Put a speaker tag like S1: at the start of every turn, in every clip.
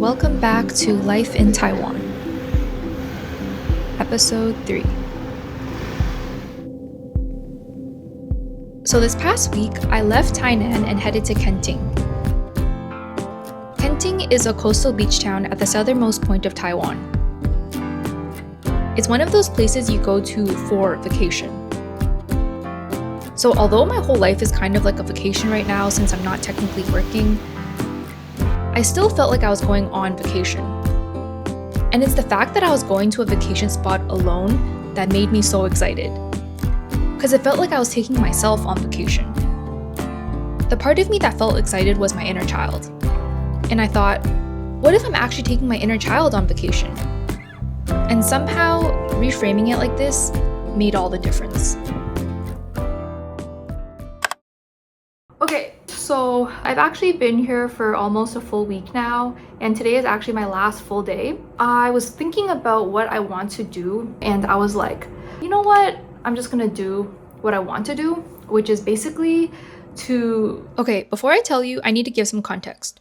S1: Welcome back to Life in Taiwan, Episode 3. So this past week, I left Tainan and headed to Kenting. Kenting is a coastal beach town at the southernmost point of Taiwan. It's one of those places you go to for vacation. So although my whole life is kind of like a vacation right now since I'm not technically working, I still felt like I was going on vacation. And it's the fact that I was going to a vacation spot alone that made me so excited. Because it felt like I was taking myself on vacation. The part of me that felt excited was my inner child. And I thought, what if I'm actually taking my inner child on vacation? And somehow, reframing it like this made all the difference. Okay, so I've actually been here for almost a full week now, and today is actually my last full day. I was thinking about what I want to do, and I was like, you know what? I'm just gonna do what I want to do, which is basically to... Okay, before I tell you, I need to give some context.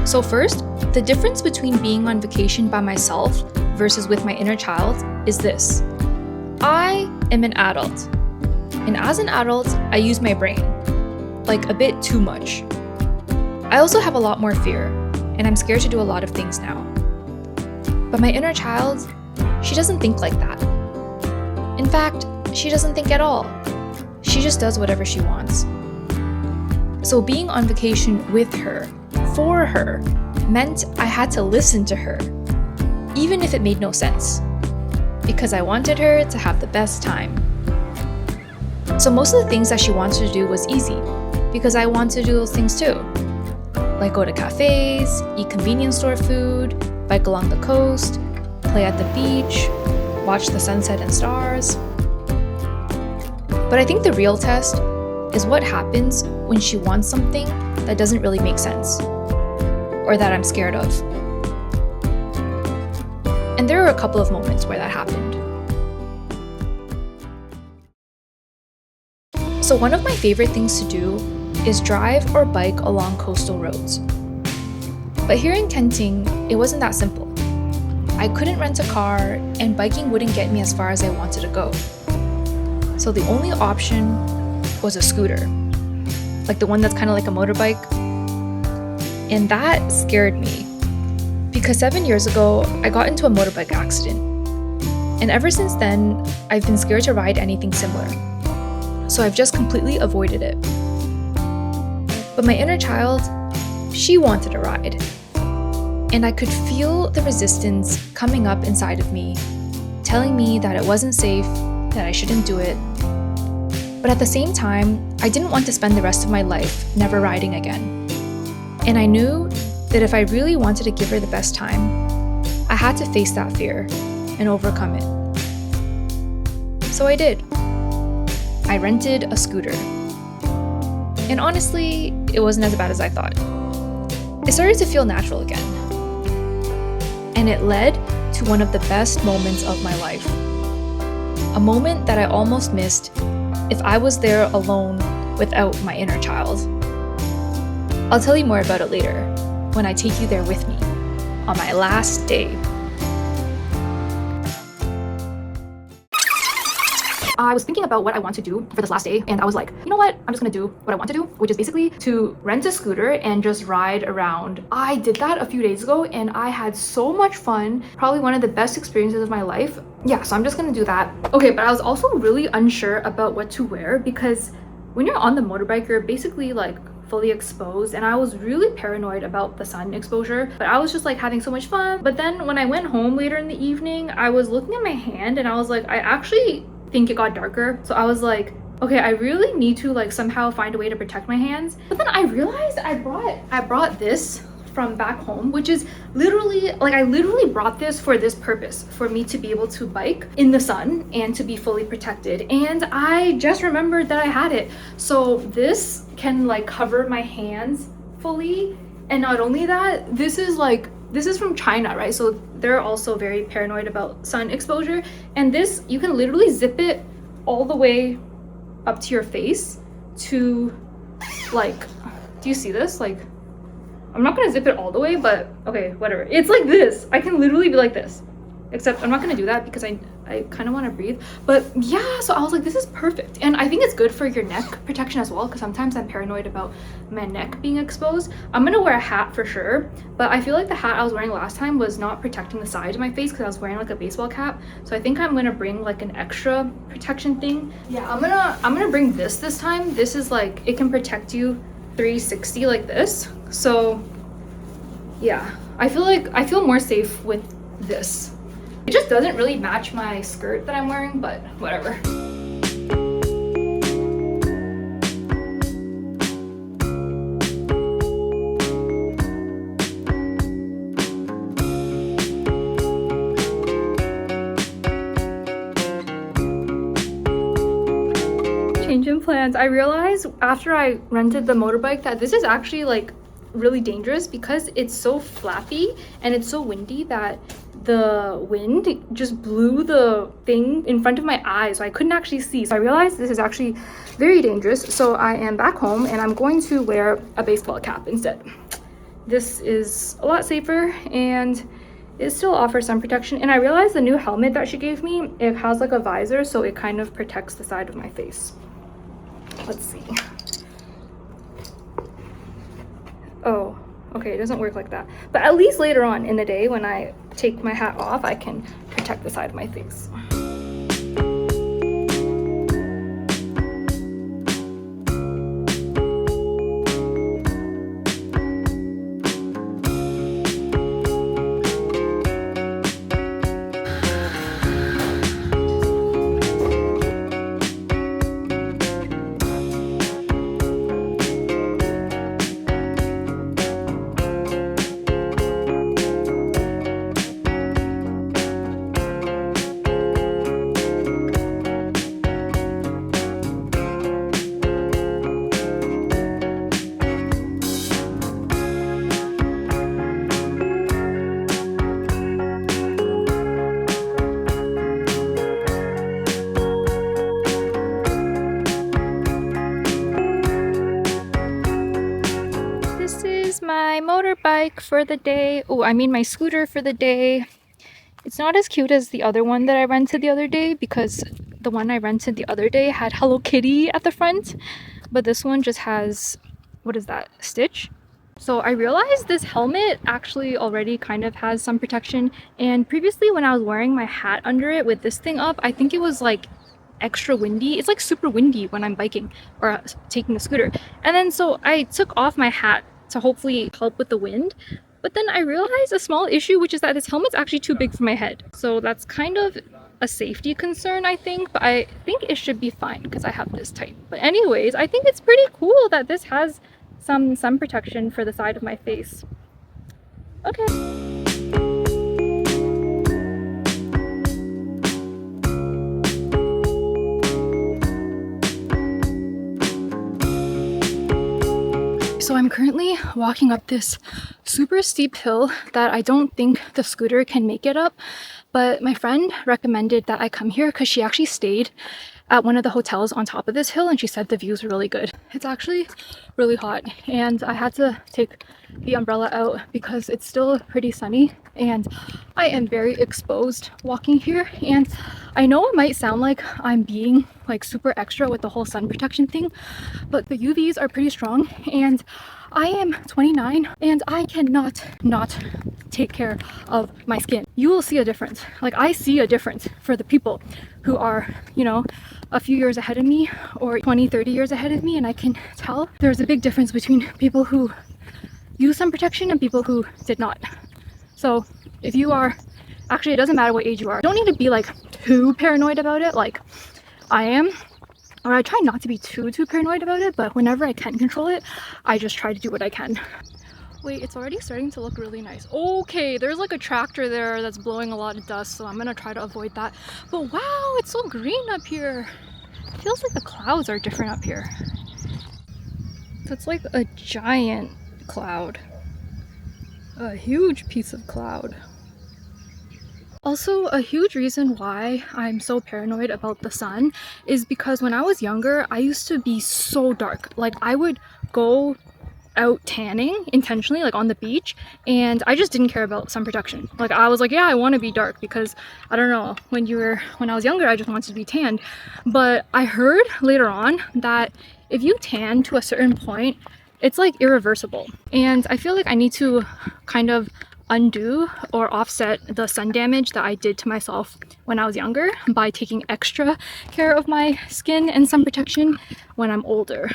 S1: So first, the difference between being on vacation by myself versus with my inner child is this. I am an adult, and as an adult, I use my brain. Like a bit too much. I also have a lot more fear, and I'm scared to do a lot of things now. But my inner child, she doesn't think like that. In fact, she doesn't think at all. She just does whatever she wants. So being on vacation with her, for her, meant I had to listen to her, even if it made no sense, because I wanted her to have the best time. So most of the things that she wanted to do was easy, because I want to do those things too. Like go to cafes, eat convenience store food, bike along the coast, play at the beach, watch the sunset and stars. But I think the real test is what happens when she wants something that doesn't really make sense, or that I'm scared of. And there are a couple of moments where that happened. So one of my favorite things to do is drive or bike along coastal roads. But here in Kenting, it wasn't that simple. I couldn't rent a car, and biking wouldn't get me as far as I wanted to go. So the only option was a scooter, like the one that's kind of like a motorbike. And that scared me, because 7 years ago, I got into a motorbike accident. And ever since then, I've been scared to ride anything similar. So I've just completely avoided it. But my inner child, she wanted a ride. And I could feel the resistance coming up inside of me, telling me that it wasn't safe, that I shouldn't do it. But at the same time, I didn't want to spend the rest of my life never riding again. And I knew that if I really wanted to give her the best time, I had to face that fear and overcome it. So I did. I rented a scooter. And honestly, it wasn't as bad as I thought. It started to feel natural again. And it led to one of the best moments of my life. A moment that I almost missed if I was there alone without my inner child. I'll tell you more about it later, when I take you there with me, on my last day. I was thinking about what I want to do for this last day, and I was like, you know what? I'm just gonna do what I want to do, which is basically to rent a scooter and just ride around. I did that a few days ago, and I had so much fun. Probably one of the best experiences of my life. Yeah, so I'm just gonna do that. Okay, but I was also really unsure about what to wear, because when you're on the motorbike, you're basically like fully exposed, and I was really paranoid about the sun exposure, but I was just like having so much fun. But then when I went home later in the evening, I was looking at my hand, and I was like, I actually think it got darker. So I was like, okay, I really need to like somehow find a way to protect my hands. But then I realized I brought this from back home, which is literally like, I literally brought this for this purpose, for me to be able to bike in the sun and to be fully protected. And I just remembered that I had it. So this can like cover my hands fully. And not only that, this is from China, right? So they're also very paranoid about sun exposure. And this, you can literally zip it all the way up to your face to like, do you see this? Like, I'm not gonna zip it all the way, but okay, whatever. It's like this. I can literally be like this. Except I'm not gonna do that because I kind of want to breathe. But yeah, so I was like, this is perfect. And I think it's good for your neck protection as well, because sometimes I'm paranoid about my neck being exposed. I'm gonna wear a hat for sure, but I feel like the hat I was wearing last time was not protecting the side of my face because I was wearing like a baseball cap. So I think I'm gonna bring like an extra protection thing. Yeah, I'm gonna bring this time. This is like, it can protect you 360 like this. So yeah, I feel more safe with this. It just doesn't really match my skirt that I'm wearing, but whatever. Change in plans. I realized after I rented the motorbike that this is actually like really dangerous because it's so flappy and it's so windy that the wind just blew the thing in front of my eyes, so I couldn't actually see. So I realized this is actually very dangerous. So I am back home and I'm going to wear a baseball cap instead. This is a lot safer and it still offers some protection. And I realized the new helmet that she gave me, it has like a visor, so it kind of protects the side of my face. Let's see. Oh, okay, it doesn't work like that. But at least later on in the day when I take my hat off, I can protect the side of my face. My motorbike for the day. My scooter for the day. It's not as cute as the other one that I rented the other day because the one I rented the other day had Hello Kitty at the front, but this one just has, what is that, Stitch? So I realized this helmet actually already kind of has some protection, and previously when I was wearing my hat under it with this thing up, I think it was like extra windy. It's like super windy when I'm biking or taking a scooter. And then so I took off my hat to hopefully help with the wind, but then I realized a small issue, which is that this helmet's actually too big for my head. So that's kind of a safety concern, I think, but I think it should be fine because I have this type. But anyways, I think it's pretty cool that this has some sun protection for the side of my face. Okay. So I'm currently walking up this super steep hill that I don't think the scooter can make it up, but my friend recommended that I come here because she actually stayed at one of the hotels on top of this hill and she said the views are really good. It's actually really hot and I had to take the umbrella out because it's still pretty sunny and I am very exposed walking here. And I know it might sound like I'm being like super extra with the whole sun protection thing, but the UVs are pretty strong and I am 29 and I cannot not take care of my skin. You will see a difference. Like I see a difference for the people who are, you know, a few years ahead of me or 20-30 years ahead of me, and I can tell there's a big difference between people who use sun protection and people who did not. So if you are, actually it doesn't matter what age you are, you don't need to be like too paranoid about it like I am, or I try not to be too paranoid about it, but whenever I can control it, I just try to do what I can. Wait, it's already starting to look really nice. Okay, there's like a tractor there that's blowing a lot of dust, so I'm gonna try to avoid that. But wow, it's so green up here. It feels like the clouds are different up here. So it's like a giant cloud. A huge piece of cloud. Also, a huge reason why I'm so paranoid about the sun is because when I was younger, I used to be so dark. Like I would go
S2: out tanning intentionally, like on the beach, and I just didn't care about sun protection. Like I was like, yeah, I want to be dark because I don't know, when I was younger, I just wanted to be tanned. But I heard later on that if you tan to a certain point, it's like irreversible. And I feel like I need to kind of undo or offset the sun damage that I did to myself when I was younger by taking extra care of my skin and sun protection when I'm older.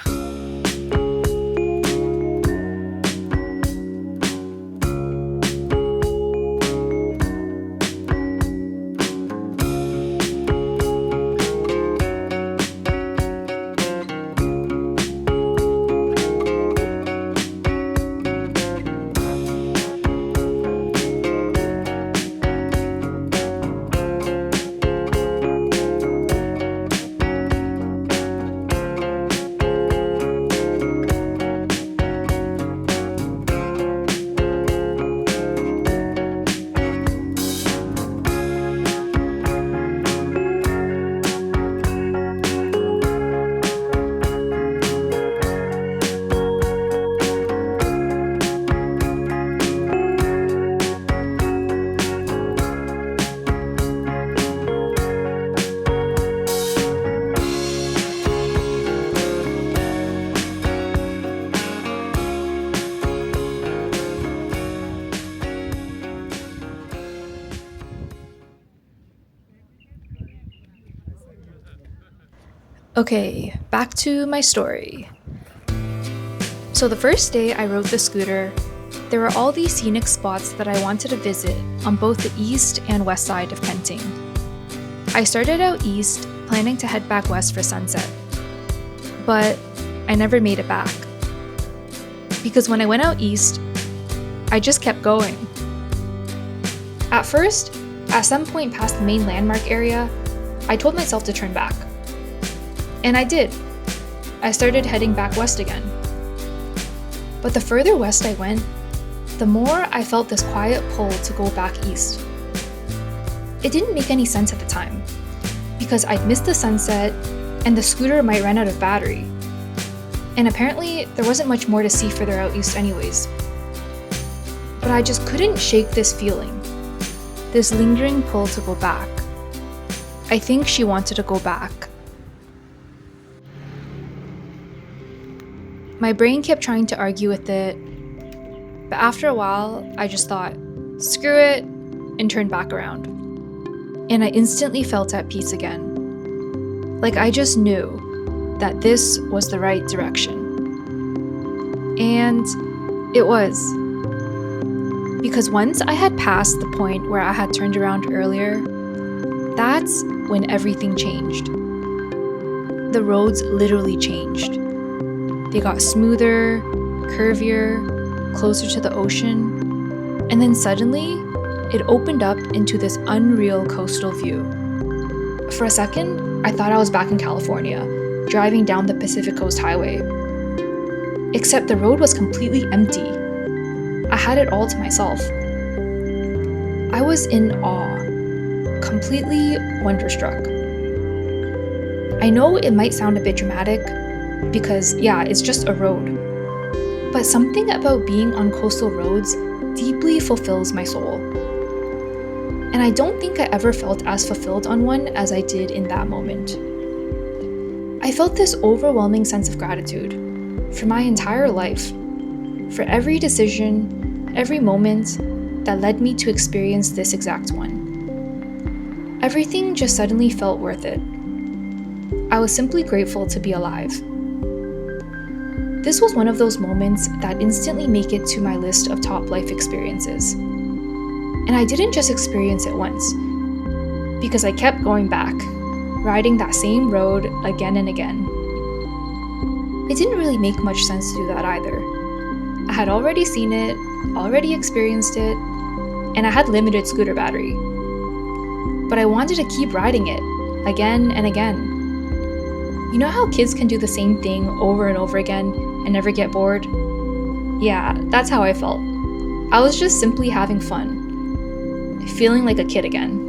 S1: Okay, back to my story. So the first day I rode the scooter, there were all these scenic spots that I wanted to visit on both the east and west side of Kenting. I started out east, planning to head back west for sunset. But I never made it back. Because when I went out east, I just kept going. At first, at some point past the main landmark area, I told myself to turn back. And I did. I started heading back west again. But the further west I went, the more I felt this quiet pull to go back east. It didn't make any sense at the time, because I'd missed the sunset and the scooter might run out of battery. And apparently, there wasn't much more to see further out east anyways. But I just couldn't shake this feeling, this lingering pull to go back. I think she wanted to go back. My brain kept trying to argue with it, but after a while, I just thought, screw it, and turned back around. And I instantly felt at peace again. Like I just knew that this was the right direction. And it was. Because once I had passed the point where I had turned around earlier, that's when everything changed. The roads literally changed. They got smoother, curvier, closer to the ocean, and then suddenly, it opened up into this unreal coastal view. For a second, I thought I was back in California, driving down the Pacific Coast Highway. Except the road was completely empty. I had it all to myself. I was in awe, completely wonderstruck. I know it might sound a bit dramatic, because yeah, it's just a road. But something about being on coastal roads deeply fulfills my soul. And I don't think I ever felt as fulfilled on one as I did in that moment. I felt this overwhelming sense of gratitude for my entire life, for every decision, every moment that led me to experience this exact one. Everything just suddenly felt worth it. I was simply grateful to be alive. This was one of those moments that instantly make it to my list of top life experiences. And I didn't just experience it once, because I kept going back, riding that same road again and again. It didn't really make much sense to do that either. I had already seen it, already experienced it, and I had limited scooter battery. But I wanted to keep riding it, again and again. You know how kids can do the same thing over and over again and never get bored? Yeah, that's how I felt. I was just simply having fun, feeling like a kid again.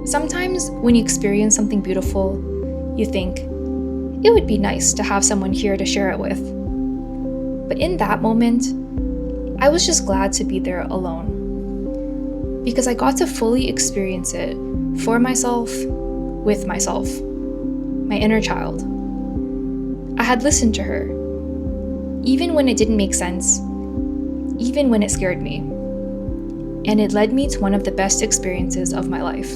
S1: Sometimes when you experience something beautiful, you think, it would be nice to have someone here to share it with. But in that moment, I was just glad to be there alone. Because I got to fully experience it for myself, with myself, my inner child. I had listened to her, even when it didn't make sense, even when it scared me. And it led me to one of the best experiences of my life.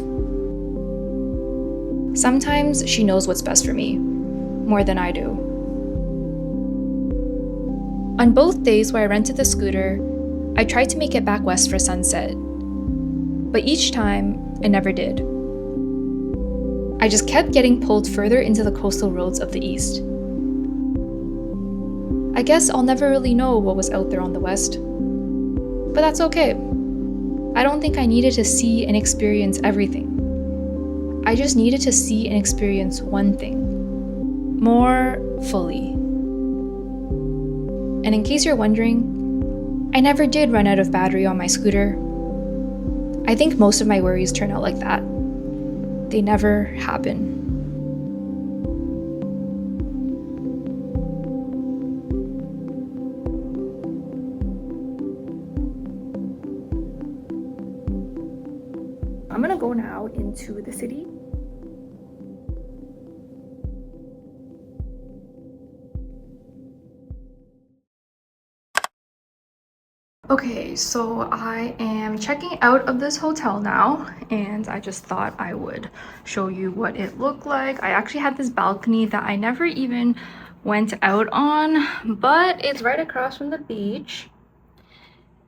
S1: Sometimes she knows what's best for me, more than I do. On both days where I rented the scooter, I tried to make it back west for sunset. But each time, I never did. I just kept getting pulled further into the coastal roads of the east. I guess I'll never really know what was out there on the west. But that's okay. I don't think I needed to see and experience everything. I just needed to see and experience one thing, more fully. And in case you're wondering, I never did run out of battery on my scooter. I think most of my worries turn out like that. They never happen. I'm gonna go now into the city. Okay, so I am checking out of this hotel now, and I just thought I would show you what it looked like. I actually had this balcony that I never even went out on, but it's right across from the beach.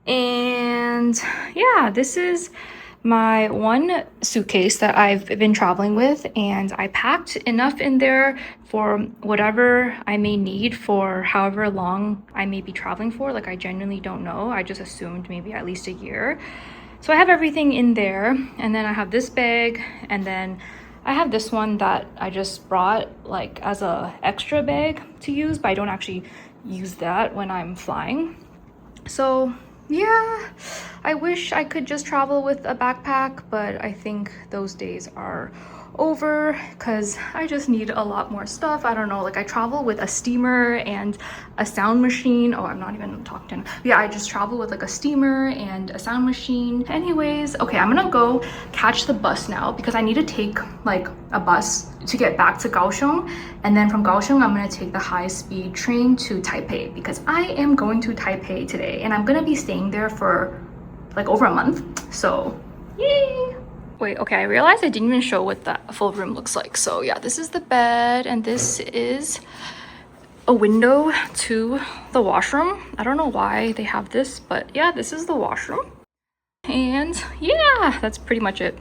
S1: And yeah, this is my one suitcase that I've been traveling with, and I packed enough in there for whatever I may need for however long I may be traveling for. Like, I genuinely don't know. I just assumed maybe at least a year. So I have everything in there, and then I have this bag, and then I have this one that I just brought like as a extra bag to use, but I don't actually use that when I'm flying. So yeah, I wish I could just travel with a backpack, but I think those days are over because I just need a lot more stuff. I don't know, like I travel with a steamer and a sound machine. Oh, I'm not even talking to him. Yeah, I just travel with like a steamer and a sound machine. Anyways, okay, I'm gonna go catch the bus now because I need to take like a bus to get back to Kaohsiung, and then from Kaohsiung I'm gonna take the high-speed train to Taipei because I am going to Taipei today and I'm gonna be staying there for like over a month, so yay. Wait, okay, I realized I didn't even show what the full room looks like. So yeah, this is the bed, and this is a window to the washroom. I don't know why they have this, but yeah, this is the washroom. And yeah, that's pretty much it.